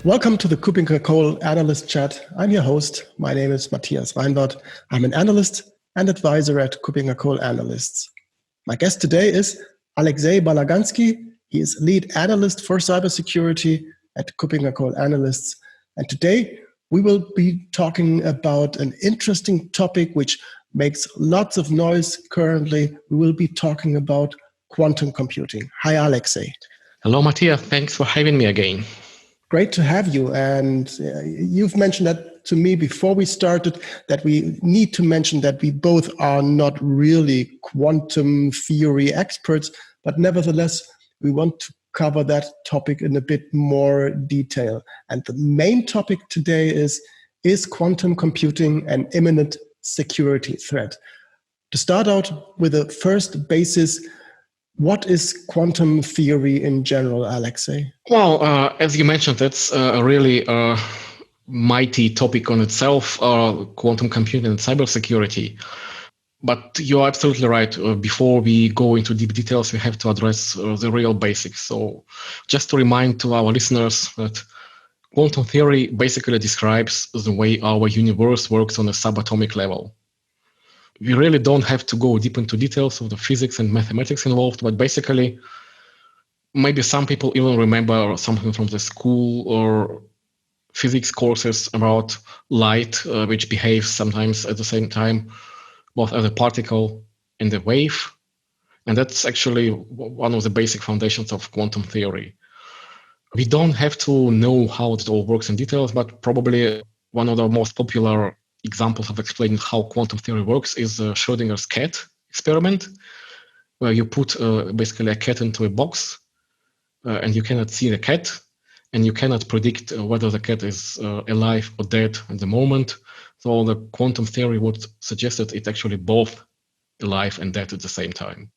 Welcome to the KuppingerCole Analyst Chat. I'm your host. My name is Matthias Reinwarth. I'm an analyst and advisor at KuppingerCole Analysts. My guest today is Alexei Balaganski. He is lead analyst for cybersecurity at KuppingerCole Analysts. And today we will be talking about an interesting topic which makes lots of noise currently. We will be talking about quantum computing. Hi, Alexei. Hello, Matthias. Thanks for having me again. Great to have you. And you've mentioned that to me before we started, that we need to mention that we both are not really quantum theory experts, but nevertheless, we want to cover that topic in a bit more detail. And the main topic today is quantum computing an imminent security threat? To start out with the first basis, what is quantum theory in general, Alexei? Well, as you mentioned, it's a really mighty topic on itself, quantum computing and cybersecurity. But you're absolutely right. Before we go into deep details, we have to address the real basics. So just to remind to our listeners that quantum theory basically describes the way our universe works on a subatomic level. We really don't have to go deep into details of the physics and mathematics involved, but basically, maybe some people even remember something from the school or physics courses about light, which behaves sometimes at the same time, both as a particle and a wave. And that's actually one of the basic foundations of quantum theory. We don't have to know how it all works in details, but probably one of the most popular examples of explaining how quantum theory works is Schrödinger's cat experiment, where you put basically a cat into a box and you cannot see the cat and you cannot predict whether the cat is alive or dead at the moment. So the quantum theory would suggest that it's actually both alive and dead at the same time.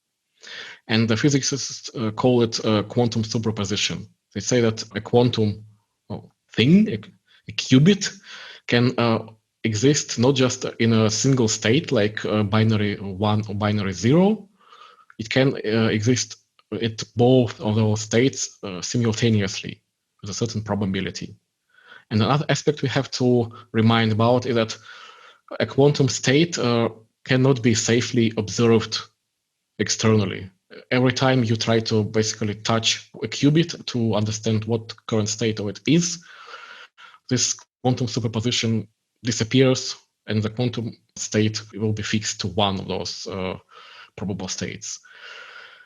And the physicists call it quantum superposition. They say that a quantum thing, a qubit, can exist not just in a single state like binary 1 or binary 0. It can exist at both of those states simultaneously with a certain probability. And another aspect we have to remind about is that a quantum state cannot be safely observed externally. Every time you try to basically touch a qubit to understand what current state of it is, this quantum superposition disappears and the quantum state will be fixed to one of those probable states.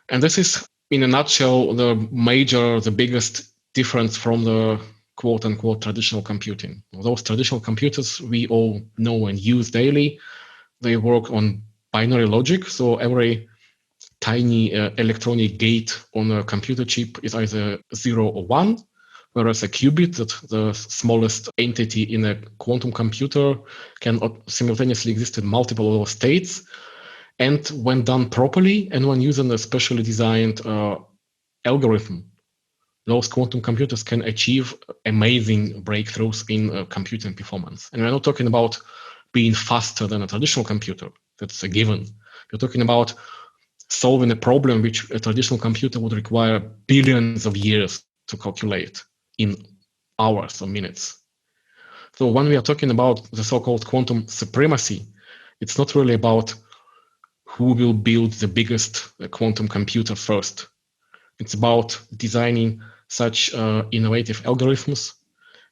And this is, in a nutshell, the biggest difference from the quote-unquote traditional computing. Those traditional computers we all know and use daily, they work on binary logic. So every tiny electronic gate on a computer chip is either 0 or 1. Whereas a qubit, that the smallest entity in a quantum computer, can simultaneously exist in multiple of those states. And when done properly, and when using a specially designed algorithm, those quantum computers can achieve amazing breakthroughs in computing performance. And we're not talking about being faster than a traditional computer. That's a given. We're talking about solving a problem which a traditional computer would require billions of years to calculate in hours or minutes. So when we are talking about the so-called quantum supremacy, it's not really about who will build the biggest quantum computer first. It's about designing such innovative algorithms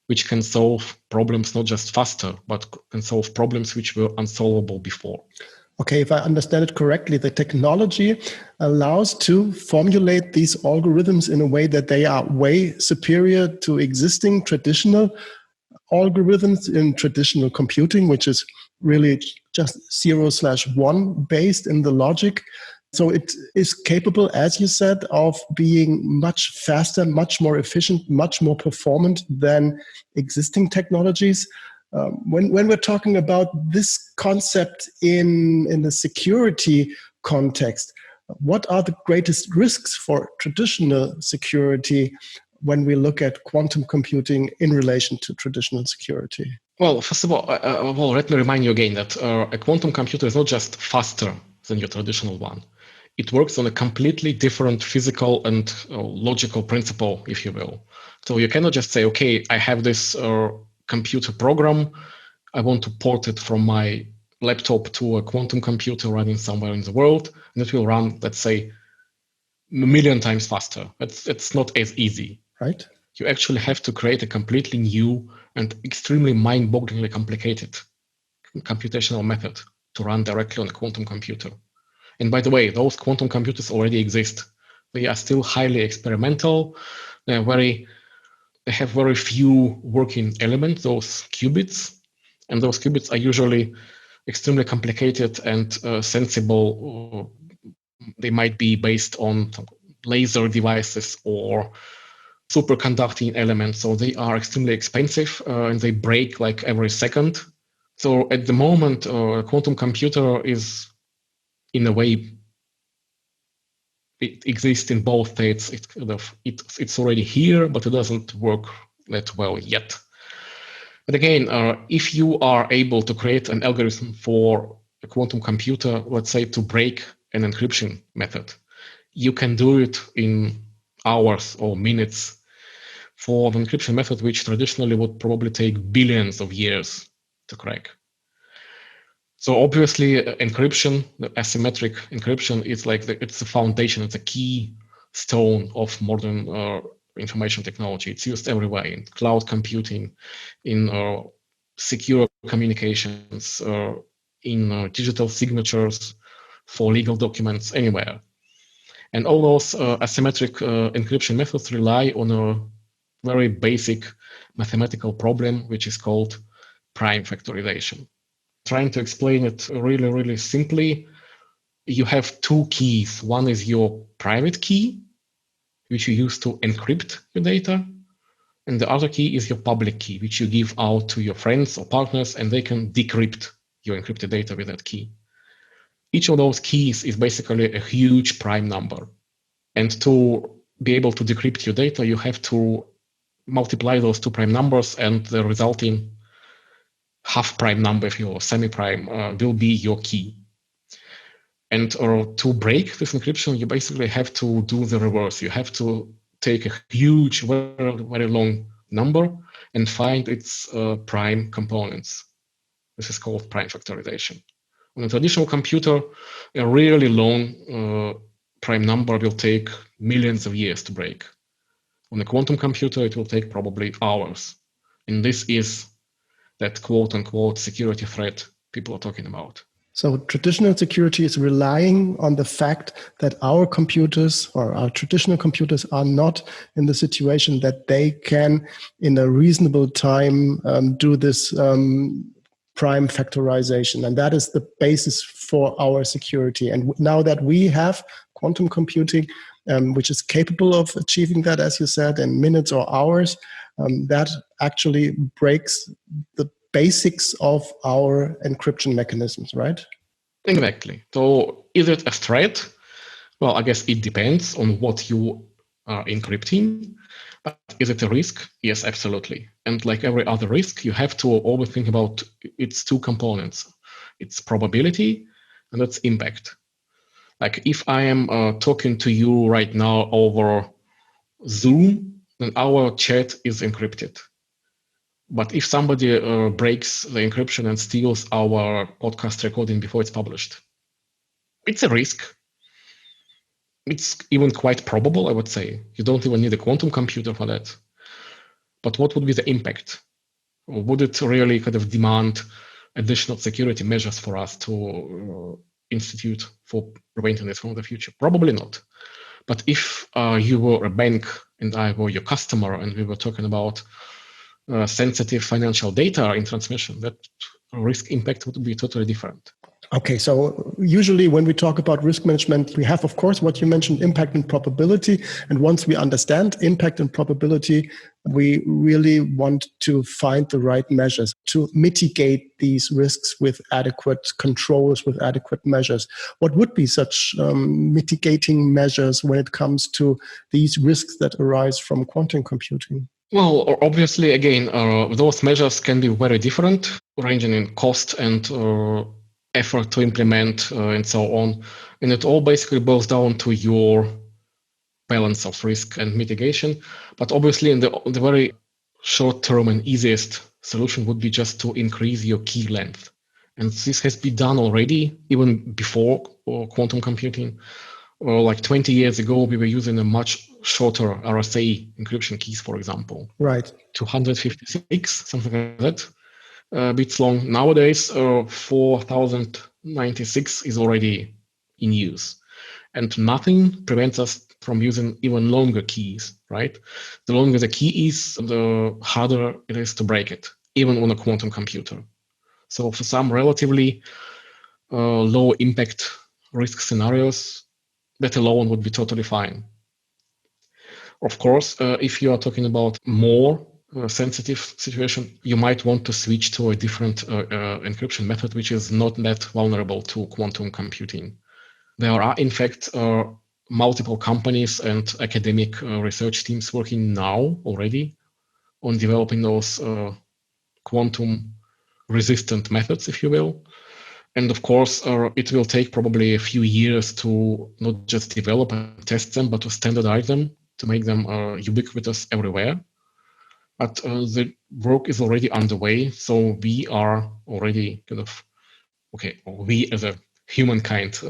which can solve problems not just faster, but can solve problems which were unsolvable before. Okay, if I understand it correctly, the technology allows to formulate these algorithms in a way that they are way superior to existing traditional algorithms in traditional computing, which is really just 0/1 based in the logic. So it is capable, as you said, of being much faster, much more efficient, much more performant than existing technologies. When we're talking about this concept in the security context, what are the greatest risks for traditional security when we look at quantum computing in relation to traditional security? Well, first of all, let me remind you again that a quantum computer is not just faster than your traditional one. it works on a completely different physical and logical principle, if you will. So you cannot just say, okay, I have this computer program, I want to port it from my laptop to a quantum computer running somewhere in the world, and it will run, let's say, a million times faster. It's not as easy. Right. You actually have to create a completely new and extremely mind-bogglingly complicated computational method to run directly on a quantum computer. And by the way, those quantum computers already exist. They are still highly experimental. They have very few working elements, those qubits. And those qubits are usually extremely complicated and sensible. They might be based on laser devices or superconducting elements. So they are extremely expensive and they break like every second. So at the moment, a quantum computer is, in a way, it exists in both states. It's already here, but it doesn't work that well yet. But again, if you are able to create an algorithm for a quantum computer, let's say to break an encryption method, you can do it in hours or minutes for the encryption method, which traditionally would probably take billions of years to crack. So obviously, encryption, the asymmetric encryption, is like it's the foundation, it's a key stone of modern information technology. It's used everywhere in cloud computing, in secure communications, in digital signatures for legal documents, anywhere. And all those asymmetric encryption methods rely on a very basic mathematical problem, which is called prime factorization. Trying to explain it really, really simply, you have two keys. One is your private key, which you use to encrypt your data. And the other key is your public key, which you give out to your friends or partners, and they can decrypt your encrypted data with that key. Each of those keys is basically a huge prime number. And to be able to decrypt your data, you have to multiply those two prime numbers, and the resulting half prime number, if you will, semi-prime, will be your key. And to break this encryption, you basically have to do the reverse. You have to take a huge, very, very long number and find its prime components. This is called prime factorization. On a traditional computer, a really long prime number will take millions of years to break. On a quantum computer, it will take probably hours. And this is that quote-unquote security threat people are talking about. So traditional security is relying on the fact that our computers or our traditional computers are not in the situation that they can, in a reasonable time, do this prime factorization. And that is the basis for our security. And now that we have quantum computing, which is capable of achieving that, as you said, in minutes or hours, that actually breaks the basics of our encryption mechanisms, right? Exactly. So is it a threat? Well, I guess it depends on what you are encrypting. But is it a risk? Yes, absolutely. And like every other risk, you have to always think about its two components. It's probability and its impact. Like if I am talking to you right now over Zoom, then our chat is encrypted. But if somebody breaks the encryption and steals our podcast recording before it's published, it's a risk. It's even quite probable, I would say. You don't even need a quantum computer for that. But what would be the impact? Or would it really kind of demand additional security measures for us to institute for preventing this from the future? Probably not. But if you were a bank and I were your customer and we were talking about sensitive financial data in transmission, that risk impact would be totally different. Okay, so usually when we talk about risk management, we have, of course, what you mentioned, impact and probability. And once we understand impact and probability, we really want to find the right measures to mitigate these risks with adequate controls, with adequate measures. What would be such mitigating measures when it comes to these risks that arise from quantum computing? Well, obviously, again, those measures can be very different, ranging in cost and effort to implement and so on. And it all basically boils down to your balance of risk and mitigation. But obviously, in the very short term and easiest solution would be just to increase your key length. And this has been done already, even before quantum computing. Like 20 years ago, we were using a much shorter RSA encryption keys, for example. Right. 256, something like that, bits long. Nowadays, 4096 is already in use. And nothing prevents us from using even longer keys, right? The longer the key is, the harder it is to break it, even on a quantum computer. So for some relatively low impact risk scenarios, that alone would be totally fine. Of course, if you are talking about more sensitive situation, you might want to switch to a different encryption method, which is not that vulnerable to quantum computing. There are, in fact, multiple companies and academic research teams working now already on developing those quantum resistant methods, if you will. And of course, it will take probably a few years to not just develop and test them, but to standardize them, to make them ubiquitous everywhere. But the work is already underway, so we are already kind of, okay, we as a humankind,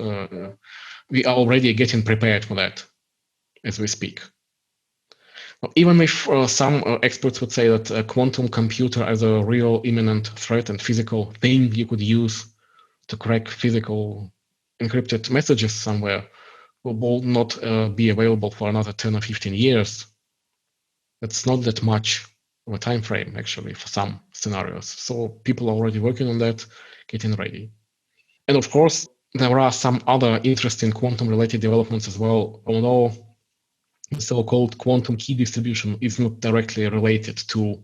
we are already getting prepared for that as we speak. Even if some experts would say that a quantum computer as a real imminent threat and physical thing you could use to crack physical encrypted messages somewhere will not be available for another 10 or 15 years. That's not that much of a time frame, actually, for some scenarios. So people are already working on that, getting ready. And of course, there are some other interesting quantum-related developments as well, although the so-called quantum key distribution is not directly related to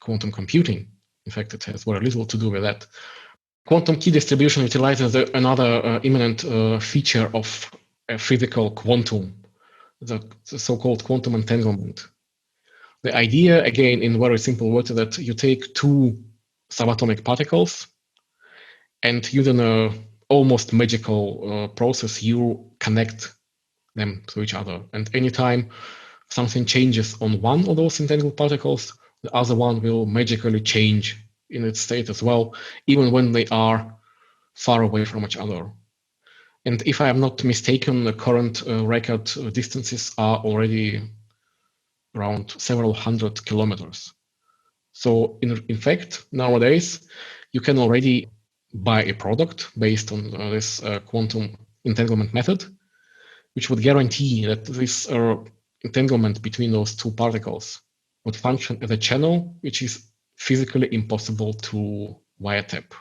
quantum computing. In fact, it has very little to do with that. Quantum key distribution utilizes another imminent feature of a physical quantum, the so-called quantum entanglement. The idea, again, in very simple words, is that you take two subatomic particles and using an almost magical process, you connect them to each other. And anytime something changes on one of those entangled particles, the other one will magically change in its state as well, even when they are far away from each other. And if I am not mistaken, the current record distances are already around several hundred kilometers. So in fact, nowadays, you can already buy a product based on this quantum entanglement method, which would guarantee that this entanglement between those two particles would function as a channel which is physically impossible to wiretap.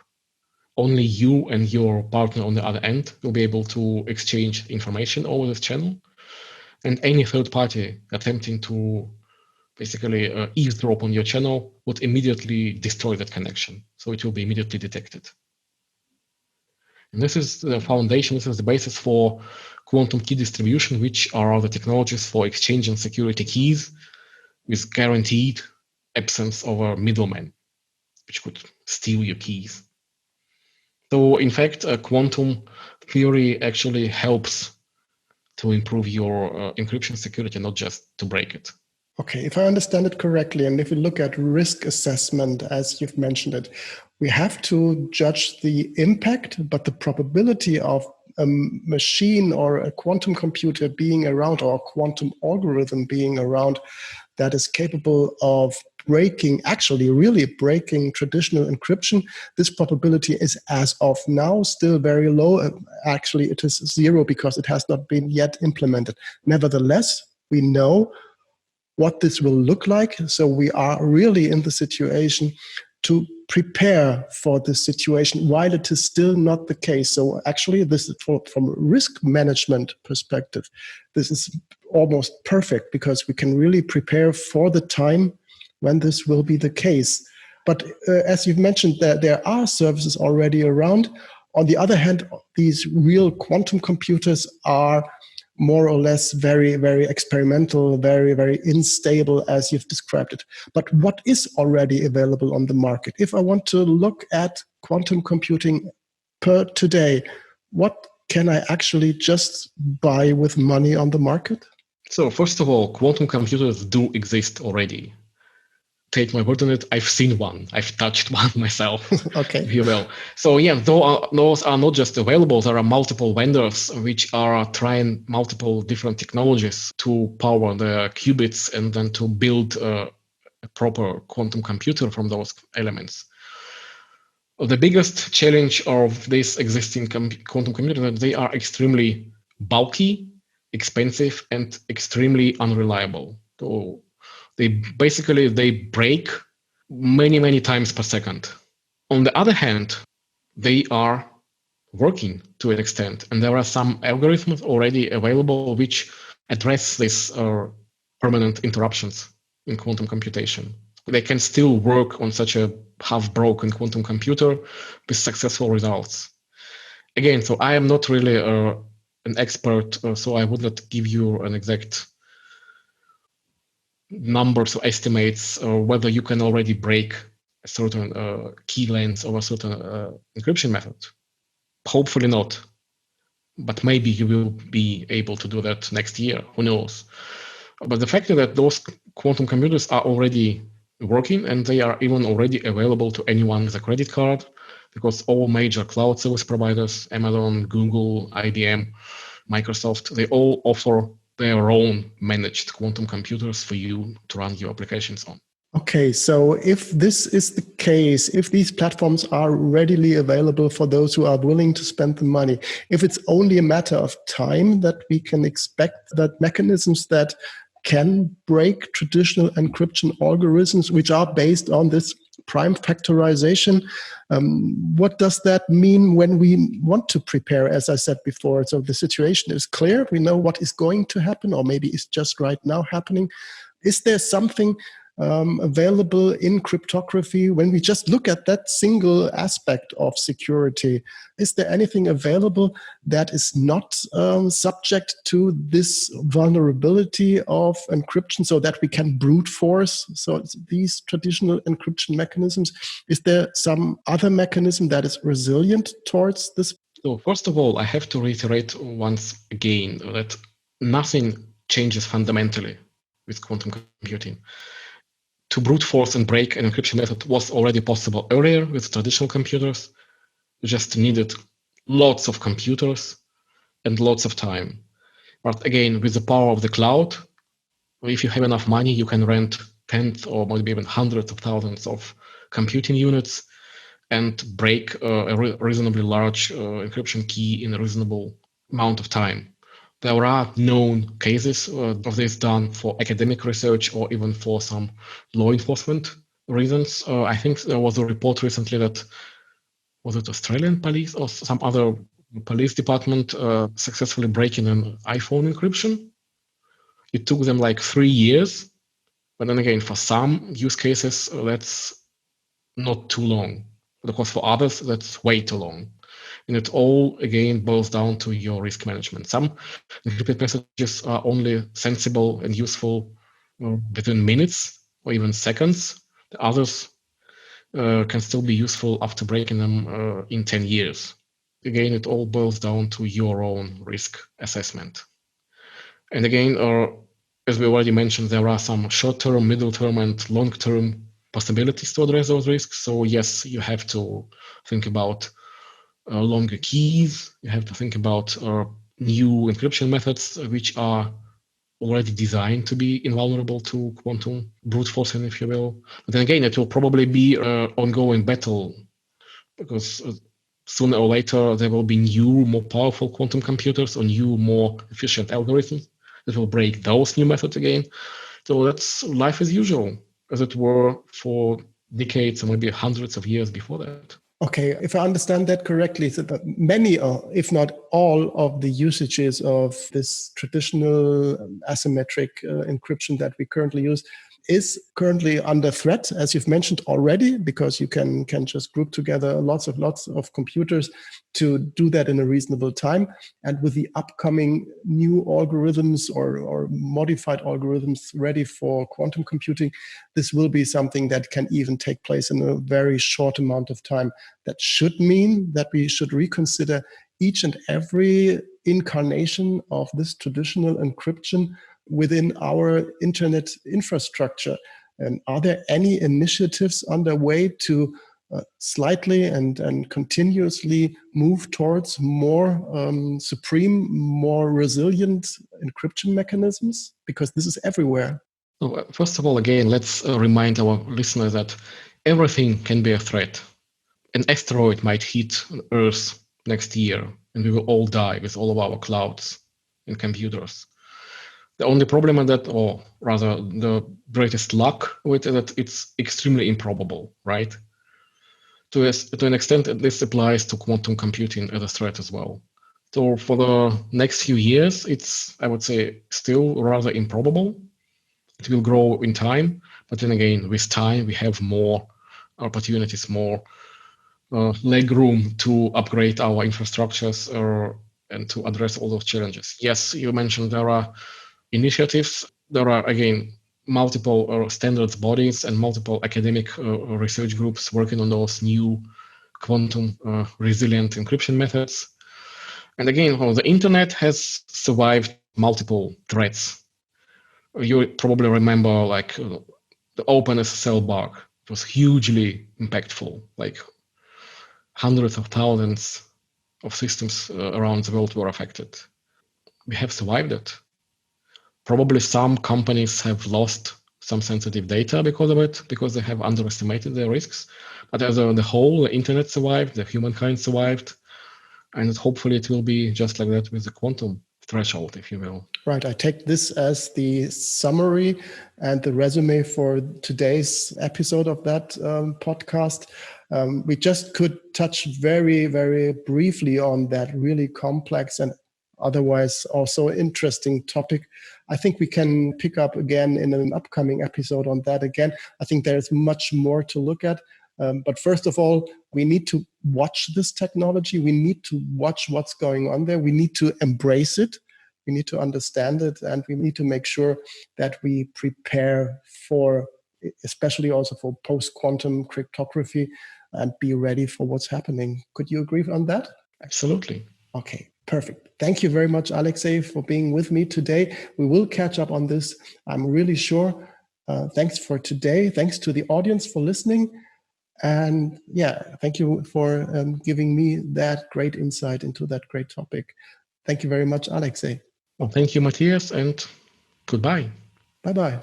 Only you and your partner on the other end will be able to exchange information over this channel, and any third party attempting to basically eavesdrop on your channel would immediately destroy that connection. So it will be immediately detected. And this is the foundation, this is the basis for quantum key distribution, which are the technologies for exchanging security keys with guaranteed absence of a middleman, which could steal your keys. So in fact, quantum theory actually helps to improve your encryption security, not just to break it. Okay, if I understand it correctly, and if we look at risk assessment, as you've mentioned it, we have to judge the impact, but the probability of a machine or a quantum computer being around, or a quantum algorithm being around, that is capable of really breaking traditional encryption, this probability is, as of now, still very low. Actually, it is zero because it has not been yet implemented. Nevertheless, we know what this will look like. So we are really in the situation to prepare for this situation while it is still not the case. So actually, this is from a risk management perspective, this is almost perfect because we can really prepare for the time when this will be the case. But as you've mentioned, there are services already around. On the other hand, these real quantum computers are more or less very, very experimental, very, very unstable, as you've described it. But what is already available on the market? If I want to look at quantum computing per today, what can I actually just buy with money on the market? So first of all, quantum computers do exist already. Take my word on it, I've seen one. I've touched one myself, Okay. if you will. So yeah, those are not just available. There are multiple vendors which are trying multiple different technologies to power the qubits and then to build a proper quantum computer from those elements. The biggest challenge of this existing quantum computer is that they are extremely bulky, expensive, and extremely unreliable. So they break many times per second. On the other hand, they are working to an extent, and there are some algorithms already available which address these permanent interruptions in quantum computation. They can still work on such a half-broken quantum computer with successful results. Again, so I am not really an expert, so I would not give you an exact numbers or estimates whether you can already break a certain key length or a certain encryption method. Hopefully not, but maybe you will be able to do that next year. Who knows? But the fact is that those quantum computers are already working, and they are even already available to anyone with a credit card, because all major cloud service providers, Amazon, Google, IBM, Microsoft, they all offer their own managed quantum computers for you to run your applications on. Okay, so if this is the case, if these platforms are readily available for those who are willing to spend the money, if it's only a matter of time that we can expect that mechanisms that can break traditional encryption algorithms, which are based on this prime factorization, what does that mean when we want to prepare, as I said before? So the situation is clear. We know what is going to happen, or maybe it's just right now happening. Is there something available in cryptography when we just look at that single aspect of security? Is there anything available that is not subject to this vulnerability of encryption, so that we can brute force these traditional encryption mechanisms? Is there some other mechanism that is resilient towards this? So first of all, I have to reiterate once again that nothing changes fundamentally with quantum computing. To brute force and break an encryption method was already possible earlier with traditional computers. You just needed lots of computers and lots of time. But again, with the power of the cloud, if you have enough money, you can rent tens or maybe even hundreds of thousands of computing units and break a reasonably large encryption key in a reasonable amount of time. There are known cases of this done for academic research or even for some law enforcement reasons. I think there was a report recently that, was it Australian police or some other police department successfully breaking an iPhone encryption. It took them like 3 years. But then again, for some use cases, that's not too long. But of course, for others, that's way too long. And it all, again, boils down to your risk management. Some encrypted messages are only sensible and useful within minutes or even seconds. The others can still be useful after breaking them in 10 years. Again, it all boils down to your own risk assessment. And again, as we already mentioned, there are some short-term, middle-term, and long-term possibilities to address those risks. So yes, you have to think about longer keys. You have to think about new encryption methods which are already designed to be invulnerable to quantum brute forcing, if you will. But then again, it will probably be an ongoing battle, because sooner or later there will be new, more powerful quantum computers or new, more efficient algorithms that will break those new methods again. So that's life as usual, as it were, for decades or maybe hundreds of years before that. Okay, if I understand that correctly, so that many, if not all, of the usages of this traditional asymmetric encryption that we currently use is currently under threat, as you've mentioned already, because you can just group together lots of computers to do that in a reasonable time. And with the upcoming new algorithms or modified algorithms ready for quantum computing, this will be something that can even take place in a very short amount of time. That should mean that we should reconsider each and every incarnation of this traditional encryption within our internet infrastructure. And are there any initiatives underway to slightly and continuously move towards more supreme, more resilient encryption mechanisms? Because this is everywhere. So, first of all, again, let's remind our listeners that everything can be a threat. An asteroid might hit Earth next year, and we will all die with all of our clouds and computers. The only problem is that, or rather the greatest luck with it, that it's extremely improbable, right? To an extent, this applies to quantum computing as a threat as well. So for the next few years, it's, I would say, still rather improbable. It will grow in time, but then again, with time, we have more opportunities, more leg room to upgrade our infrastructures and to address all those challenges. Yes, you mentioned there are initiatives. There are, again, multiple standards bodies and multiple academic research groups working on those new quantum resilient encryption methods. And again, the internet has survived multiple threats. You probably remember like the OpenSSL bug. It was hugely impactful, like hundreds of thousands of systems around the world were affected. We have survived it. Probably some companies have lost some sensitive data because of it, because they have underestimated their risks. But as the whole, the internet survived, the humankind survived, and hopefully it will be just like that with the quantum threshold, if you will. Right. I take this as the summary and the resume for today's episode of that podcast. We just could touch very, very briefly on that really complex and otherwise also interesting topic. I think we can pick up again in an upcoming episode on that again. I think there's much more to look at. But first of all, we need to watch this technology. We need to watch what's going on there. We need to embrace it. We need to understand it, and we need to make sure that we prepare for, especially also for post-quantum cryptography, and be ready for what's happening. Could you agree on that? Absolutely. Okay, perfect. Thank you very much, Alexei, for being with me today. We will catch up on this, I'm really sure. Thanks for today. Thanks to the audience for listening. And yeah, thank you for giving me that great insight into that great topic. Thank you very much, Alexei. Well, thank you, Matthias, and goodbye. Bye-bye.